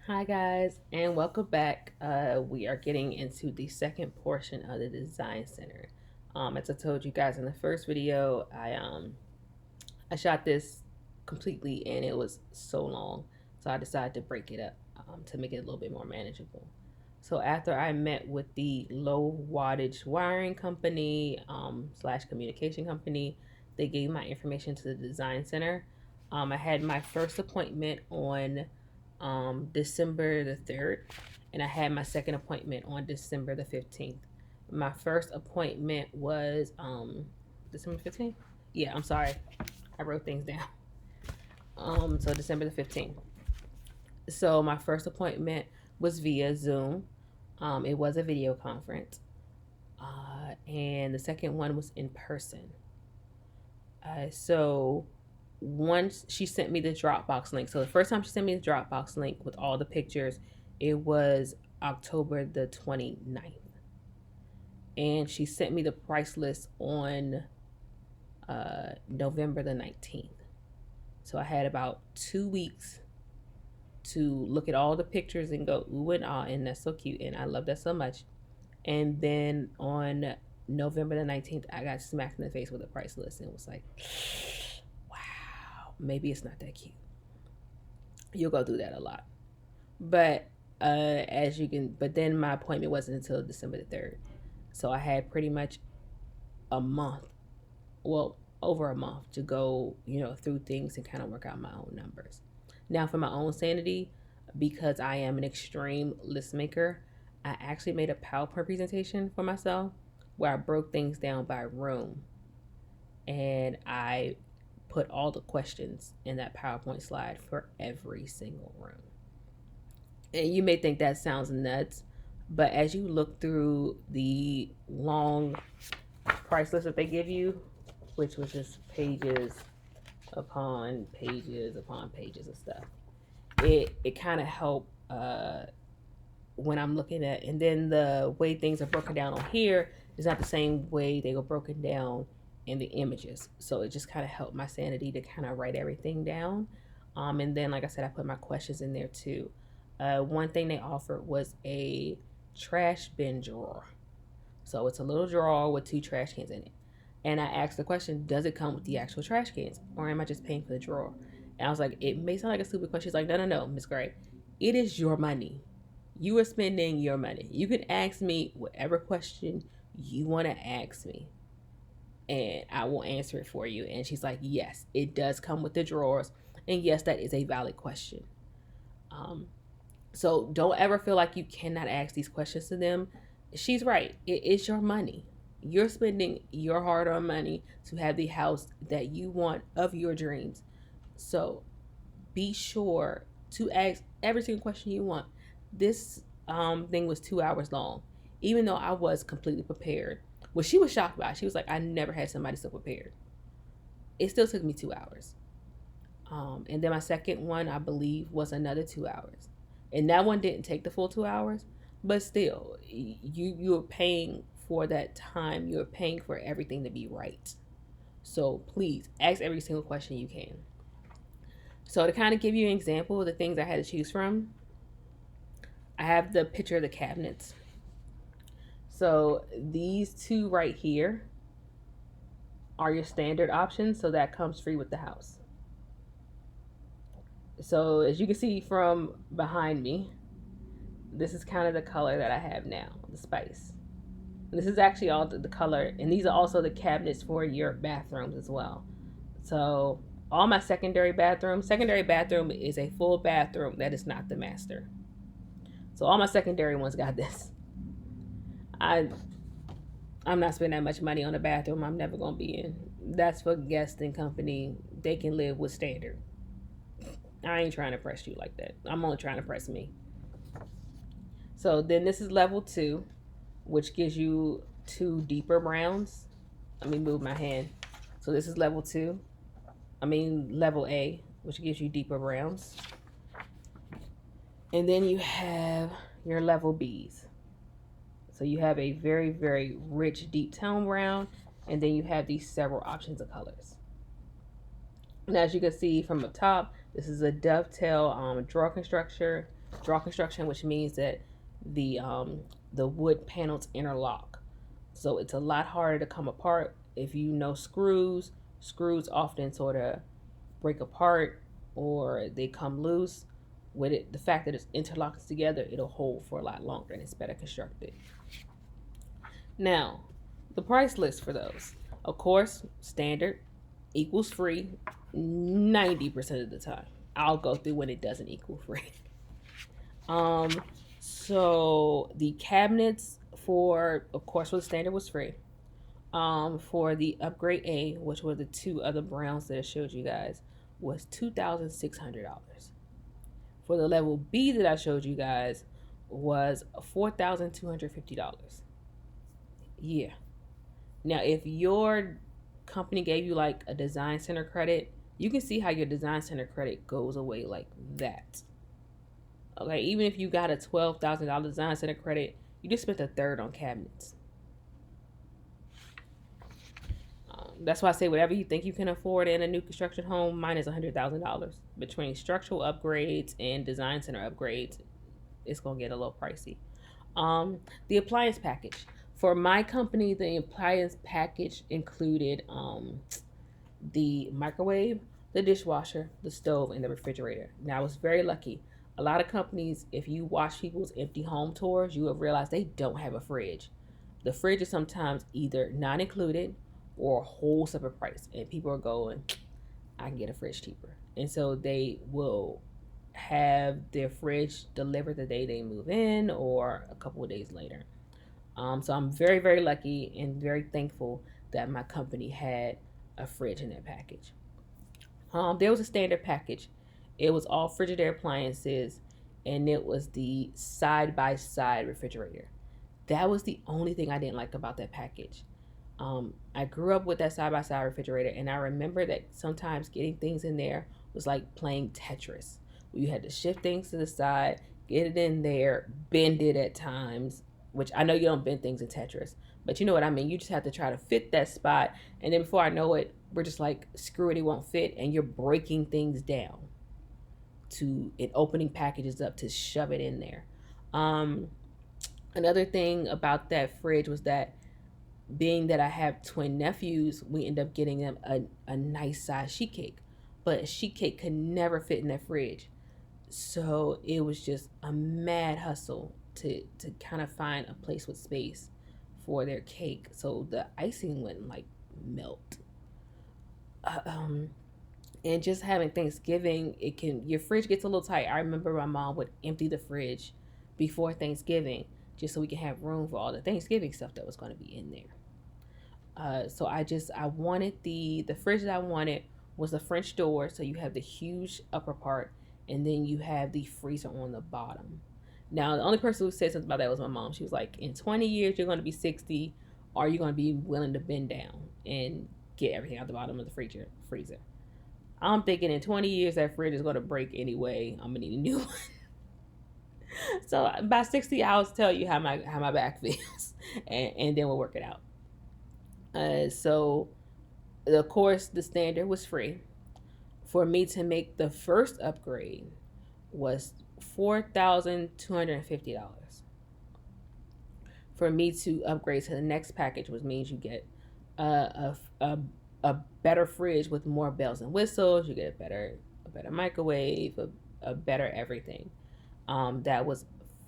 Hi guys, and welcome back. We are getting into the second portion of the design center. As I told you guys in the first video, I shot this completely, and it was so long, so I decided to break it up to make it a little bit more manageable. So after I met with the low wattage wiring company slash communication company, they gave my information to the design center. I had my first appointment on December the 3rd, and I had my second appointment on December the 15th. My first appointment was December 15th? Yeah, I'm sorry. I wrote things down. So December the 15th. So my first appointment was via Zoom. It was a video conference. And the second one was in person. So once she sent me the Dropbox link. So the first time she sent me the Dropbox link with all the pictures, it was October the 29th. And she sent me the price list on November the 19th. So I had about 2 weeks to look at all the pictures and go ooh and ah, and that's so cute, and I love that so much. And then on November the 19th, I got smacked in the face with a price list and was like, wow, maybe it's not that cute. You'll go through that a lot. But as you can, but then my appointment wasn't until December the 3rd. So I had pretty much a month, well, over a month to go, through things and kind of work out my own numbers. Now, for my own sanity, because I am an extreme list maker, I actually made a PowerPoint presentation for myself where I broke things down by room, and I put all the questions in that PowerPoint slide for every single room. And you may think that sounds nuts, but as you look through the long price list that they give you, which was just pages upon pages upon pages of stuff, it kind of helped when I'm looking at, and then the way things are broken down on here is not the same way they were broken down in the images. So it just kind of helped my sanity to kind of write everything down. And then, like I said, I put my questions in there too. One thing they offered was a trash bin drawer. So it's a little drawer with two trash cans in it. And I asked the question, does it come with the actual trash cans? Or am I just paying for the drawer? And I was like, it may sound like a stupid question. She's like, no, Miss Gray. It is your money. You are spending your money. You can ask me whatever question you want to ask me, and I will answer it for you. And she's like, yes, it does come with the drawers. And yes, that is a valid question. Um, so don't ever feel like you cannot ask these questions to them. She's right. It is your money. You're spending your hard earned money to have the house that you want of your dreams. So be sure to ask every single question you want. This thing was 2 hours long, even though I was completely prepared. Well, she was shocked by it. She was like, I never had somebody so prepared. It still took me 2 hours. And then my second one, I believe, was another 2 hours. And that one didn't take the full 2 hours, but still, you're paying for that time. You're paying for everything to be right. So please ask every single question you can. So to kind of give you an example of the things I had to choose from, I have the picture of the cabinets. So these two right here are your standard options. So that comes free with the house. So as you can see from behind me, this is kind of the color that I have now, the spice. And this is actually all the color, and these are also the cabinets for your bathrooms as well. So all my secondary bathroom is a full bathroom that is not the master. So all my secondary ones got this. I I'm not spending that much money on a bathroom I'm never gonna be in. That's for guests and company. They can live with standard. I ain't trying to press you like that. I'm only trying to press me. So then this is level 2, which gives you two deeper browns. Let me move my hand. So this is level A, which gives you deeper browns. And then you have your level Bs. So you have a very, very rich deep tone brown, and then you have these several options of colors. And as you can see from the top, this is a dovetail drawer construction. Draw construction, which means that the the wood panels interlock, so it's a lot harder to come apart. If you know screws, screws often sort of break apart or they come loose. With it, the fact that it's interlocked together, it'll hold for a lot longer and it's better constructed. Now, the price list for those, of course, standard equals free 90% of the time. I'll go through when it doesn't equal free. Um, so the cabinets for, of course, for the standard was free. For the upgrade A, which were the two other browns that I showed you guys, was $2,600. For the level B that I showed you guys was $4,250. Yeah. Now, if your company gave you like a design center credit, you can see how your design center credit goes away like that. Okay, even if you got a $12,000 design center credit, you just spent a third on cabinets. That's why I say whatever you think you can afford in a new construction home, mine is $100,000. Between structural upgrades and design center upgrades, it's gonna get a little pricey. The appliance package for my company, the appliance package included the microwave, the dishwasher, the stove, and the refrigerator. Now I was very lucky. A lot of companies, if you watch people's empty home tours, you will realize they don't have a fridge. The fridge is sometimes either not included or a whole separate price, and people are going, I can get a fridge cheaper. And so they will have their fridge delivered the day they move in or a couple of days later. So I'm very, very lucky and very thankful that my company had a fridge in their package. There was a standard package. It was all Frigidaire appliances, and it was the side by side refrigerator. That was the only thing I didn't like about that package. I grew up with that side by side refrigerator, and I remember that sometimes getting things in there was like playing Tetris. You had to shift things to the side, get it in there, bend it at times, which I know you don't bend things in Tetris, but you know what I mean. You just have to try to fit that spot, and then before I know it, we're just like, screw it, it won't fit, and you're breaking things down to and opening packages up to shove it in there. Um, Another thing about that fridge was that being that I have twin nephews, we end up getting them a nice size sheet cake. But a sheet cake could never fit in that fridge. So it was just a mad hustle to kind of find a place with space for their cake. So the icing wouldn't like melt. Uh, um, and just having Thanksgiving, it can your fridge gets a little tight. I remember my mom would empty the fridge before Thanksgiving just so we can have room for all the Thanksgiving stuff that was going to be in there. So I wanted the fridge that I wanted was the French door, so you have the huge upper part, and then you have the freezer on the bottom. Now the only person who said something about that was my mom. She was like, "In 20 years, you're going to be 60. Are you going to be willing to bend down and get everything out the bottom of the freezer?" I'm thinking in 20 years that fridge is going to break anyway. I'm gonna need a new one. So by 60, I'll tell you how my back feels, and then we'll work it out. So of course the standard was free. For me to make the first upgrade was $4,250. For me to upgrade to the next package, which means you get a better fridge with more bells and whistles. You get a better microwave, a better everything. That was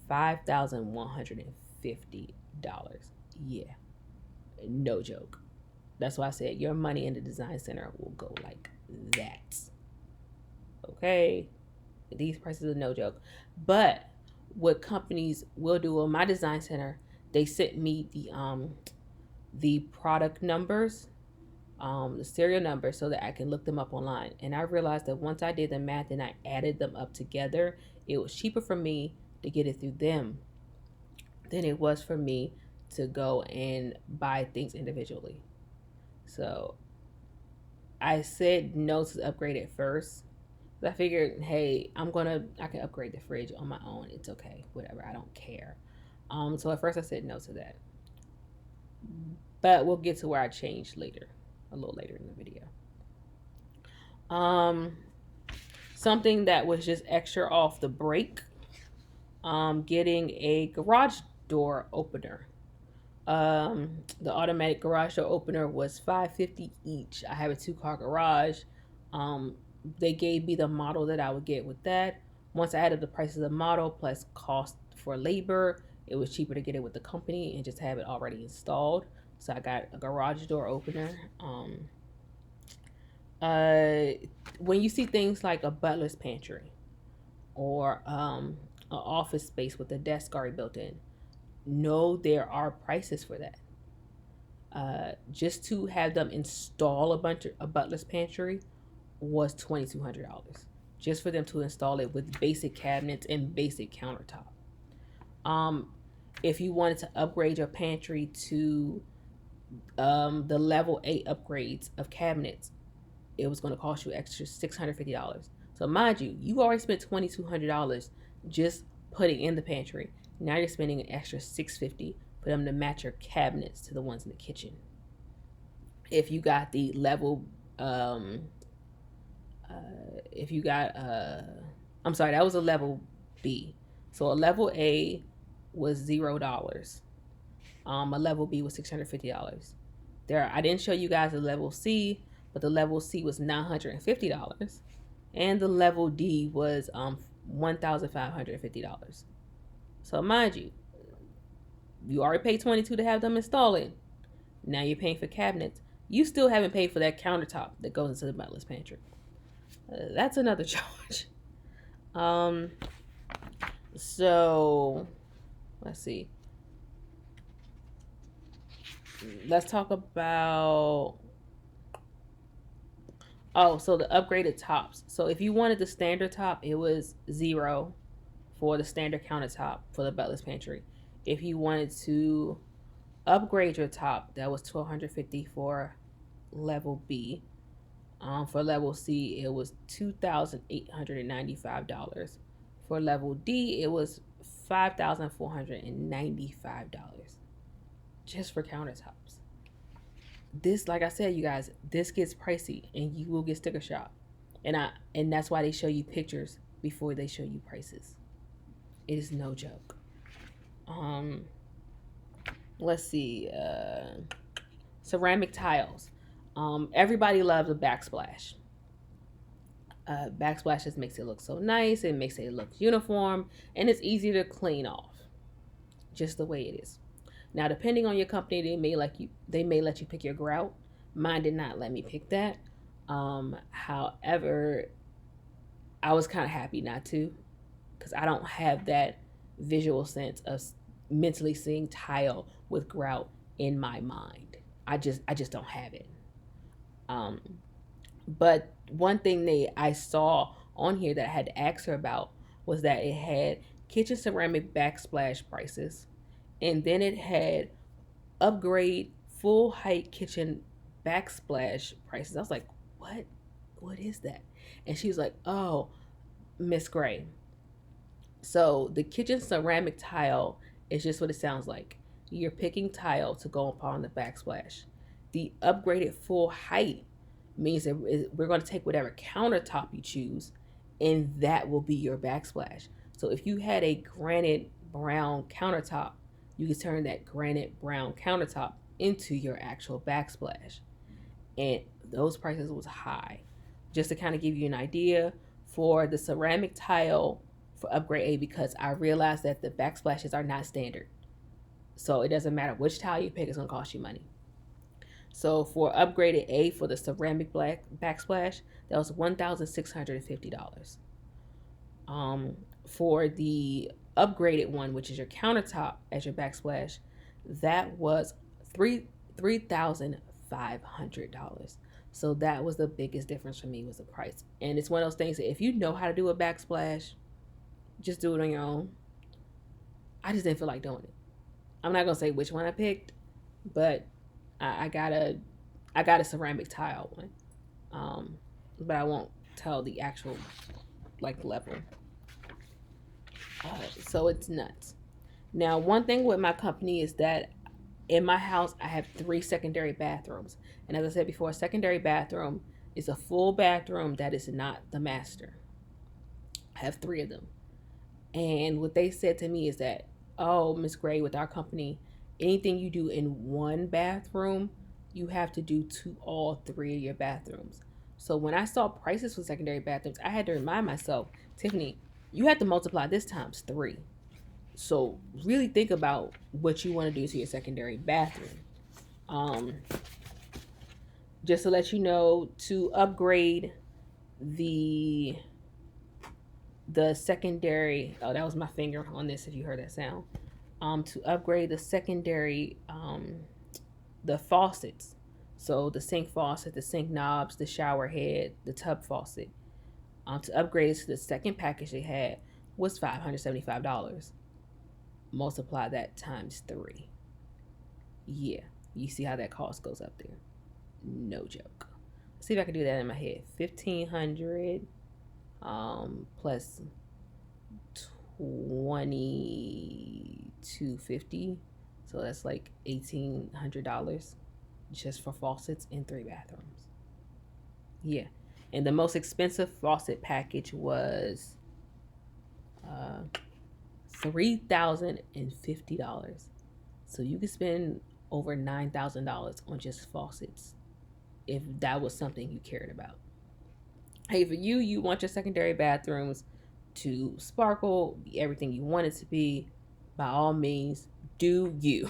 $5,150. Yeah, no joke. That's why I said your money in the design center will go like that. Okay, these prices are no joke. But what companies will do on my design center, they sent me the product numbers, the serial numbers, so that I can look them up online. And I realized that once I did the math and I added them up together, it was cheaper for me to get it through them than it was for me to go and buy things individually. So I said no to the upgrade at first. I figured, hey, I can upgrade the fridge on my own. It's okay, whatever. I don't care. So at first I said no to that, but we'll get to where I changed later, a little later in the video. Um, Something that was just extra off the break Getting a garage door opener. The automatic garage door opener was $5.50 each. I have a 2-car garage. Um, they gave me the model that I would get with that. Once I added the price of the model plus cost for labor, it was cheaper to get it with the company and just have it already installed. So I got a garage door opener. Uh, when you see things like a butler's pantry or an office space with a desk already built in, know there are prices for that. Just to have them install a butler's pantry was $2,200 just for them to install it with basic cabinets and basic countertop. Um, if you wanted to upgrade your pantry to the level 8 upgrades of cabinets, it was going to cost you extra $650. So mind you, you already spent $2,200 just putting in the pantry. Now you're spending an extra $650 for them to match your cabinets to the ones in the kitchen. If you got the level, if you got, I'm sorry, that was a level B. So a level A was $0. A level B was $650. I didn't show you guys the level C, but the level C was $950, and the level D was $1,550. So mind you, you already paid $22 to have them install it. Now you're paying for cabinets. You still haven't paid for that countertop that goes into the butler's pantry. That's another charge. Um, so let's see. Let's talk about so the upgraded tops. So if you wanted the standard top, it was 0 for the standard countertop for the butler's pantry. If you wanted to upgrade your top, that was $1,250 for level B. For level C, it was $2,895. For level D, it was $5,495 just for countertops. This, like I said, you guys, this gets pricey, and you will get sticker shock, and that's why they show you pictures before they show you prices. It is no joke. Let's see. Ceramic tiles. Everybody loves a backsplash. Backsplash just makes it look so nice. It makes it look uniform, and it's easy to clean off, just the way it is. Now, depending on your company, they may let you pick your grout. Mine did not let me pick that. However, I was kind of happy not to, because I don't have that visual sense of mentally seeing tile with grout in my mind. I just don't have it. But one thing I saw on here that I had to ask her about was that it had kitchen ceramic backsplash prices, and then it had upgrade full height kitchen backsplash prices. I was like, what? What is that? And she was like, oh, Miss Gray. So the kitchen ceramic tile is just what it sounds like. You're picking tile to go upon the backsplash. The upgraded full height means that we're going to take whatever countertop you choose, and that will be your backsplash. So if you had a granite brown countertop, you can turn that granite brown countertop into your actual backsplash. And those prices was high. Just to kind of give you an idea, for the ceramic tile for upgrade A, because I realized that the backsplashes are not standard. So it doesn't matter which tile you pick, it's going to cost you money. So for upgraded A for the ceramic black backsplash, that was $1,650. For the upgraded one, which is your countertop as your backsplash, that was $3,500. So that was the biggest difference for me, was the price. And it's one of those things that if you know how to do a backsplash, just do it on your own. I just didn't feel like doing it. I'm not gonna say which one I picked, but I got a ceramic tile one. But I won't tell the actual level. So it's nuts. Now, one thing with my company is that in my house I have 3 secondary bathrooms, and as I said before, a secondary bathroom is a full bathroom that is not the master. I have 3 of them, And what they said to me is that, oh, Miss Gray, with our company, anything you do in one bathroom, you have to do to all three of your bathrooms. So when I saw prices for secondary bathrooms, I had to remind myself, Tiffany, you have to multiply this times three. So really think about what you want to do to your secondary bathroom. Um, just to let you know, to upgrade the secondary, oh, that was my finger on this if you heard that sound. To upgrade the secondary, the faucets, so the sink faucet, the sink knobs, the shower head, the tub faucet, to upgrade it to the second package they had was $575. Multiply that times three. Yeah, you see how that cost goes up there. No joke. Let's see if I can do that in my head. 1,500 plus 2,250, so that's like $1,800 just for faucets in three bathrooms. Yeah, and the most expensive faucet package was $3,050. So you could spend over $9,000 on just faucets if that was something you cared about. Hey, for you, you want your secondary bathrooms to sparkle, be everything you want it to be. By all means, do you.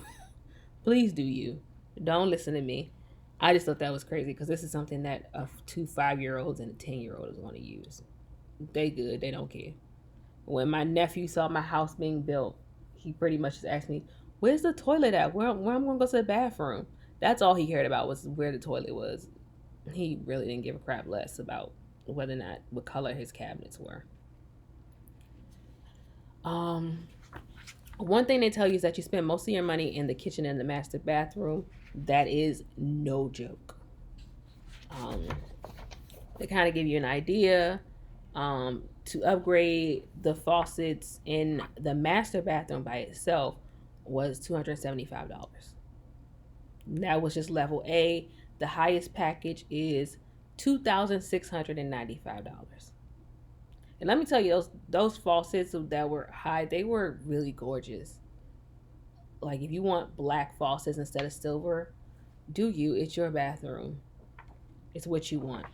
Please do you. Don't listen to me. I just thought that was crazy because this is something that two 5-year-olds and a 10-year-old is going to use. They good. They don't care. When my nephew saw my house being built, he pretty much just asked me, "Where's the toilet at? Where I'm going to go to the bathroom?" That's all he cared about was where the toilet was. He really didn't give a crap less about whether or not what color his cabinets were. Um, One thing they tell you is that you spend most of your money in the kitchen and the master bathroom. That is no joke. Um, they kind of give you an idea. To upgrade the faucets in the master bathroom by itself was $275. That was just level A. The highest package is $2,695. And let me tell you, those faucets that were high, they were really gorgeous. Like if you want black faucets instead of silver, do you? It's your bathroom. It's what you want.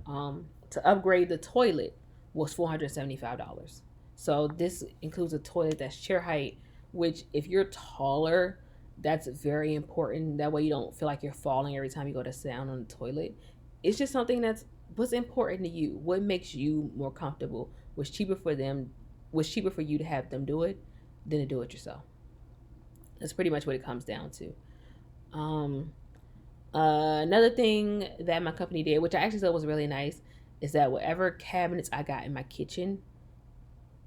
To upgrade the toilet was $475. So this includes a toilet that's chair height, which if you're taller, that's very important. That way you don't feel like you're falling every time you go to sit down on the toilet. It's just something that's what's important to you. What makes you more comfortable? What's cheaper for them? What's cheaper for you to have them do it than to do it yourself? That's pretty much what it comes down to. Um, Another thing that my company did, which I actually thought was really nice, is that whatever cabinets I got in my kitchen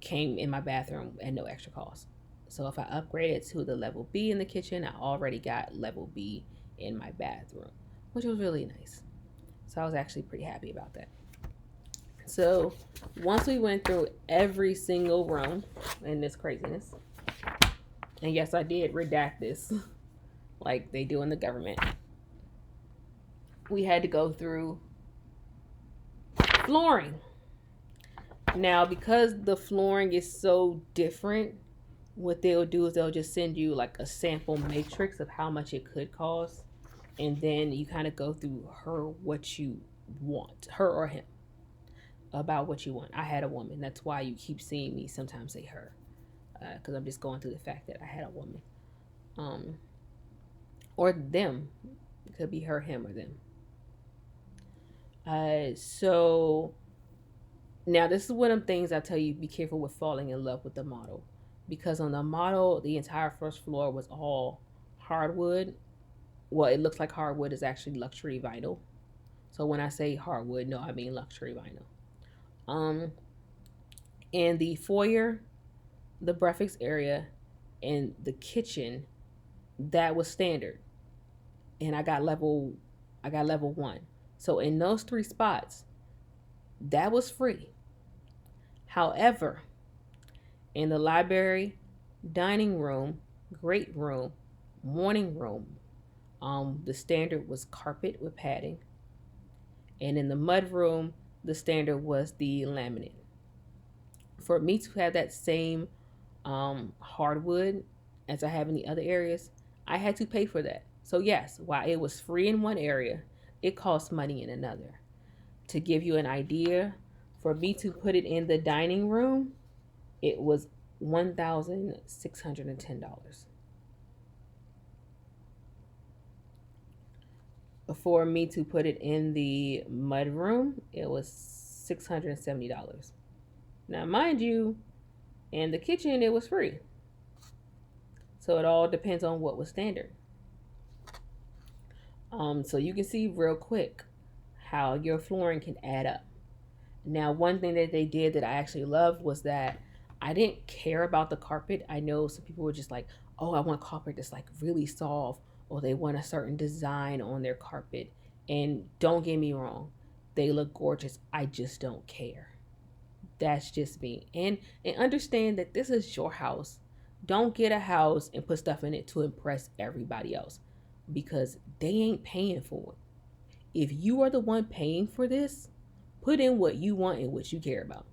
came in my bathroom at no extra cost. So if I upgraded to the level B in the kitchen, I already got level B in my bathroom, which was really nice. So I was actually pretty happy about that. So once we went through every single room in this craziness, and yes, I did redact this like they do in the government, we had to go through flooring. Now, because the flooring is so different, what they'll do is they'll just send you like a sample matrix of how much it could cost. And then you kind of go through what you want, her or him, about what you want. I had a woman. That's why you keep seeing me sometimes say her, because I'm just going through the fact that I had a woman. Or them. It could be her, him, or them. So now this is one of the things I tell you: be careful with falling in love with the model, because on the model, the entire first floor was all hardwood. Well, it looks like hardwood is actually luxury vinyl. So when I say hardwood, no, I mean luxury vinyl. Um, in the foyer, the breakfast area, and the kitchen, that was standard, and I got level one. So in those three spots, that was free. However, in the library, dining room, great room, morning room, the standard was carpet with padding, and in the mud room, the standard was the laminate. For me to have that same hardwood as I have in the other areas, I had to pay for that. So, yes, while it was free in one area, it cost money in another. To give you an idea, for me to put it in the dining room, it was $1,610. For me to put it in the mud room, it was $670. Now, mind you, in the kitchen, it was free. So it all depends on what was standard. So you can see real quick how your flooring can add up. Now, one thing that they did that I actually loved was that I didn't care about the carpet. I know some people were just like, oh, I want carpet that's like really soft, or they want a certain design on their carpet. And don't get me wrong, they look gorgeous. I just don't care. That's just me. And understand that this is your house. Don't get a house and put stuff in it to impress everybody else because they ain't paying for it. If you are the one paying for this, put in what you want and what you care about.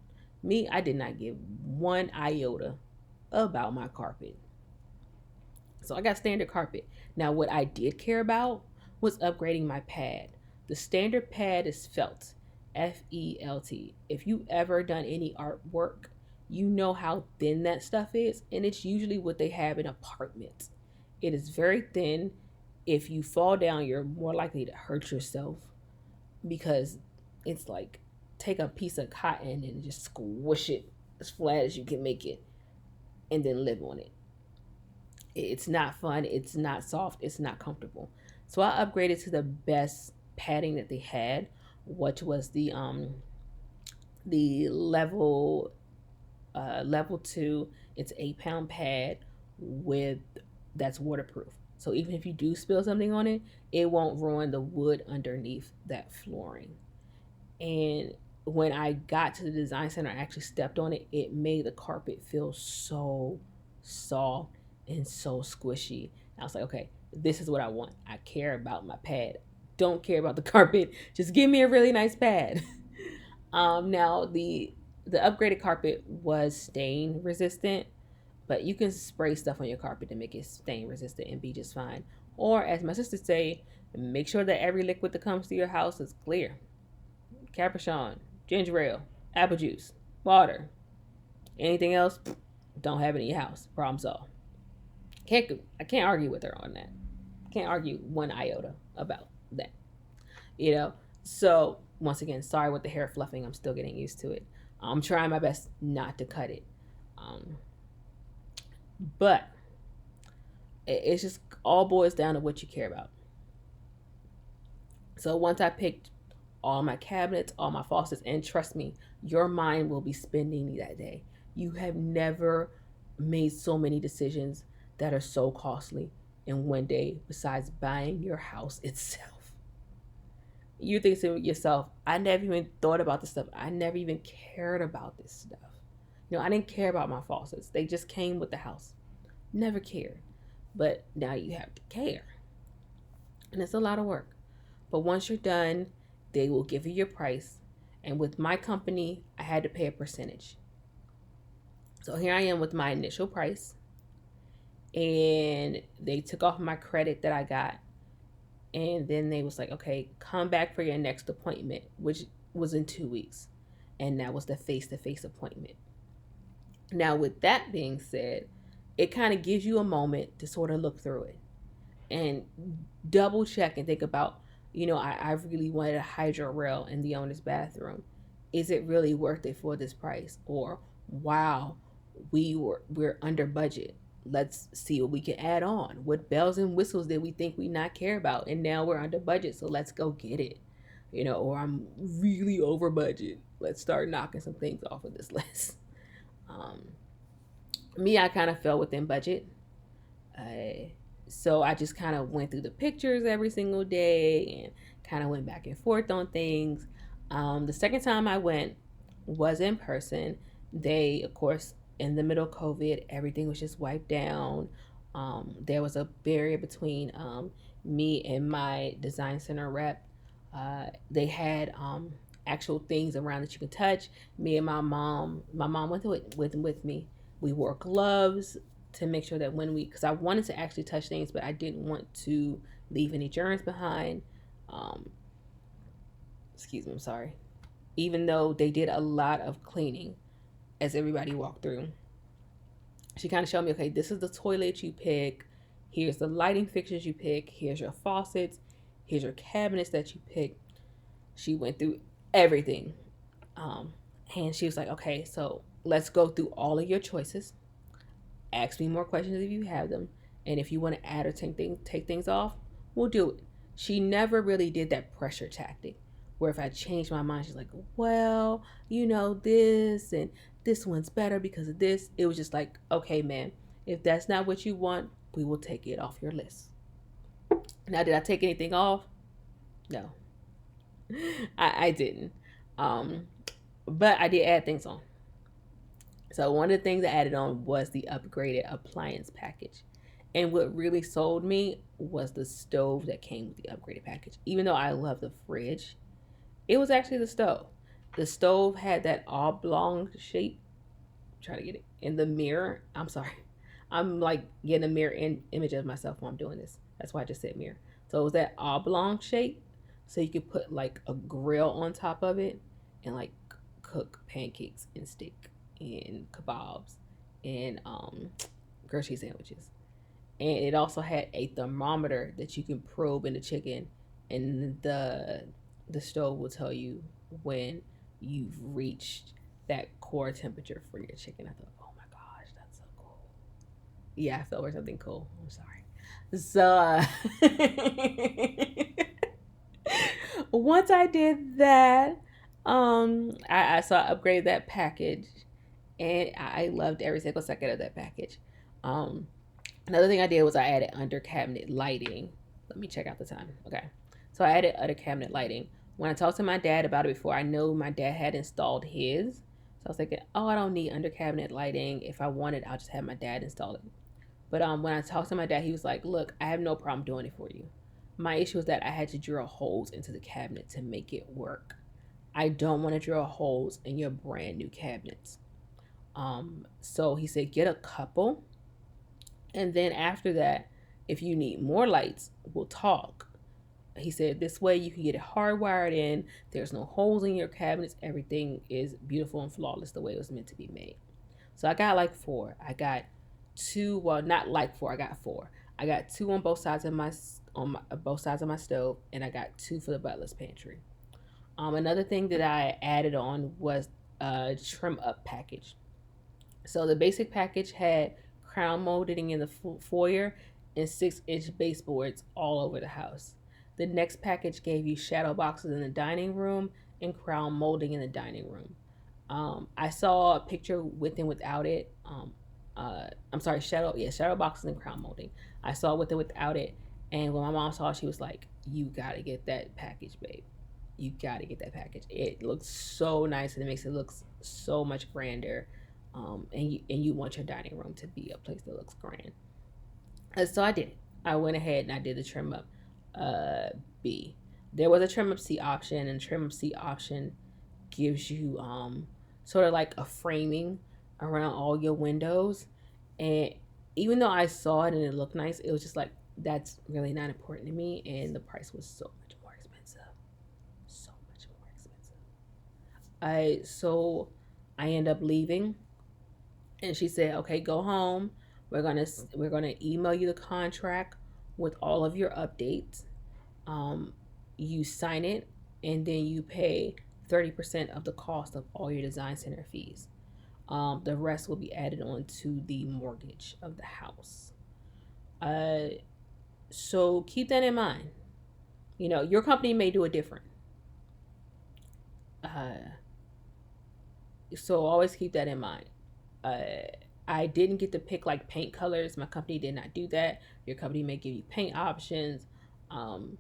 Me, I did not give one iota about my carpet. So I got standard carpet. Now, what I did care about was upgrading my pad. The standard pad is felt, FELT. If you ever done any artwork, you know how thin that stuff is, and it's usually what they have in apartments. It is very thin. If you fall down, you're more likely to hurt yourself because it's like take a piece of cotton and just squish it as flat as you can make it and then live on it. It's not fun, it's not soft, it's not comfortable. So I upgraded to the best padding that they had, which was the level 2. It's 8 pound pad with that's waterproof. So even if you do spill something on it, it won't ruin the wood underneath that flooring. And when I got to the design center, I actually stepped on it. It made the carpet feel so soft and so squishy. I was like, okay, this is what I want. I care about my pad. Don't care about the carpet. Just give me a really nice pad. Now the upgraded carpet was stain resistant, but you can spray stuff on your carpet to make it stain resistant and be just fine. Or as my sister say, make sure that every liquid that comes to your house is clear. Capuchon, ginger ale, apple juice, water. Anything else, don't have it in your house. Problem solved. I can't argue with her on that. Can't argue one iota about that. You know. So once again, sorry with the hair fluffing. I'm still getting used to it. I'm trying my best not to cut it. But it's just all boils down to what you care about. So once I picked all my cabinets, all my faucets, and trust me, your mind will be spinning that day. You have never made so many decisions that are so costly in one day besides buying your house itself. You think to yourself, I never even thought about this stuff. I never even cared about this stuff. I didn't care about my faucets. They just came with the house. Never cared. But now you have to care. And it's a lot of work. But once you're done, they will give you your price. And with my company, I had to pay a percentage. So here I am with my initial price. And they took off my credit that I got. And then they was like, okay, come back for your next appointment, which was in 2 weeks. And that was the face-to-face appointment. Now, with that being said, it kind of gives you a moment to sort of look through it and double check and think about, I really wanted a hydro rail in the owner's bathroom. Is it really worth it for this price? Or, wow, we're under budget. Let's see what we can add on. What bells and whistles did we think we not care about? And now we're under budget, so let's go get it. Or I'm really over budget. Let's start knocking some things off of this list. Me, I kind of fell within budget. So I just kind of went through the pictures every single day and kind of went back and forth on things. The second time I went was in person. They, of course, in the middle of COVID, everything was just wiped down. There was a barrier between me and my design center rep. They had actual things around that you can touch. Me and my mom went to it with me. We wore gloves to make sure that when we, because I wanted to actually touch things, but I didn't want to leave any germs behind. Um, excuse me, I'm sorry. Even though they did a lot of cleaning as everybody walked through, she kind of showed me, okay, this is the toilet you pick. Here's the lighting fixtures you pick. Here's your faucets. Here's your cabinets that you pick. She went through everything. Um, and she was like, okay, so let's go through all of your choices. Ask me more questions if you have them. And if you want to add or take things off, we'll do it. She never really did that pressure tactic where if I changed my mind, she's like, well, this and this one's better because of this. It was just like, okay, man, if that's not what you want, we will take it off your list. Now, did I take anything off? No, I didn't. Um, but I did add things on. So one of the things I added on was the upgraded appliance package. And what really sold me was the stove that came with the upgraded package. Even though I love the fridge, it was actually the stove. The stove had that oblong shape. I'm trying to get it in the mirror. I'm sorry. I'm like getting a mirror image of myself while I'm doing this. That's why I just said mirror. So it was that oblong shape. So you could put like a grill on top of it and like cook pancakes and steak and kebabs and grocery sandwiches. And it also had a thermometer that you can probe in the chicken, and the stove will tell you when you've reached that core temperature for your chicken. I thought, oh my gosh, that's so cool. Yeah, I felt for something cool. I'm sorry. So once I did that, so I upgraded that package, and I loved every single second of that package. Um, Another thing I did was I added under cabinet lighting. Let me check out the time. Okay. So I added under cabinet lighting. When I talked to my dad about it before, I know my dad had installed his. So I was thinking, oh, I don't need under cabinet lighting. If I wanted, I'll just have my dad install it. But when I talked to my dad, he was like, look, I have no problem doing it for you. My issue was that I had to drill holes into the cabinet to make it work. I don't want to drill holes in your brand new cabinets. So he said, get a couple. And then after that, if you need more lights, we'll talk. He said, this way you can get it hardwired in. There's no holes in your cabinets. Everything is beautiful and flawless the way it was meant to be made. So I got like four. I got two. Well, not like four. I got four. I got two on both sides of both sides of my stove, and I got two for the butler's pantry. Another thing that I added on was a trim up package. So the basic package had crown molding in the foyer and 6-inch baseboards all over the house. The next package gave you shadow boxes in the dining room and crown molding in the dining room. I saw a picture with and without it. I'm sorry, shadow boxes and crown molding. I saw with and without it, and when my mom saw it, she was like, "You gotta get that package, babe. You gotta get that package. It looks so nice and it makes it look so much grander." And you want your dining room to be a place that looks grand. And so I did it. I went ahead and I did the trim up B. There was a trim up C option, and trim up C option gives you sort of like a framing around all your windows. And even though I saw it and it looked nice, it was just like that's really not important to me, and the price was so much more expensive. So much more expensive. I end up leaving, and she said, "Okay, go home. We're gonna email you the contract with all of your updates. Um, you sign it, and then you pay 30% of the cost of all your design center fees. The rest will be added on to the mortgage of the house. Uh, so keep that in mind. Your company may do it different. Uh, so always keep that in mind. Uh, I didn't get to pick like paint colors. My company did not do that. Your company may give you paint options. Um,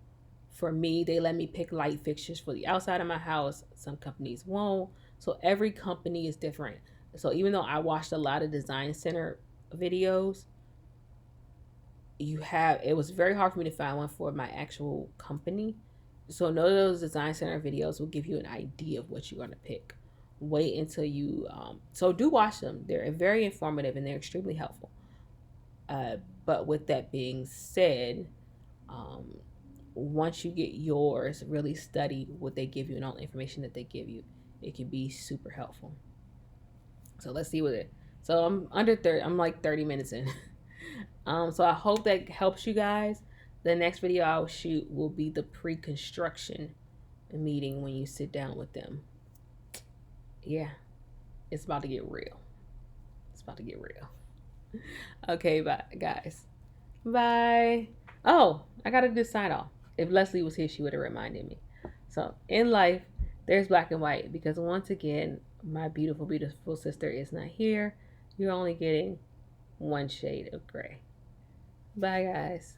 for me, they let me pick light fixtures for the outside of my house. Some companies won't. So every company is different. So even though I watched a lot of design center videos, it was very hard for me to find one for my actual company So none of those design center videos will give you an idea of what you're going to pick. Wait until you so do watch them. They're very informative and they're extremely helpful. But with that being said, um, once you get yours, really study what they give you and all the information that they give you. It can be super helpful. So let's see what it. So I'm under 30. I'm like 30 minutes in. So I hope that helps you guys. The next video I'll shoot will be the pre-construction meeting when you sit down with them. Yeah, it's about to get real. It's about to get real. Okay, bye, guys. Bye. Oh, I gotta do sign off. If Leslie was here, she would have reminded me. So in life, there's black and white because once again, my beautiful, beautiful sister is not here. You're only getting one shade of gray. Bye, guys.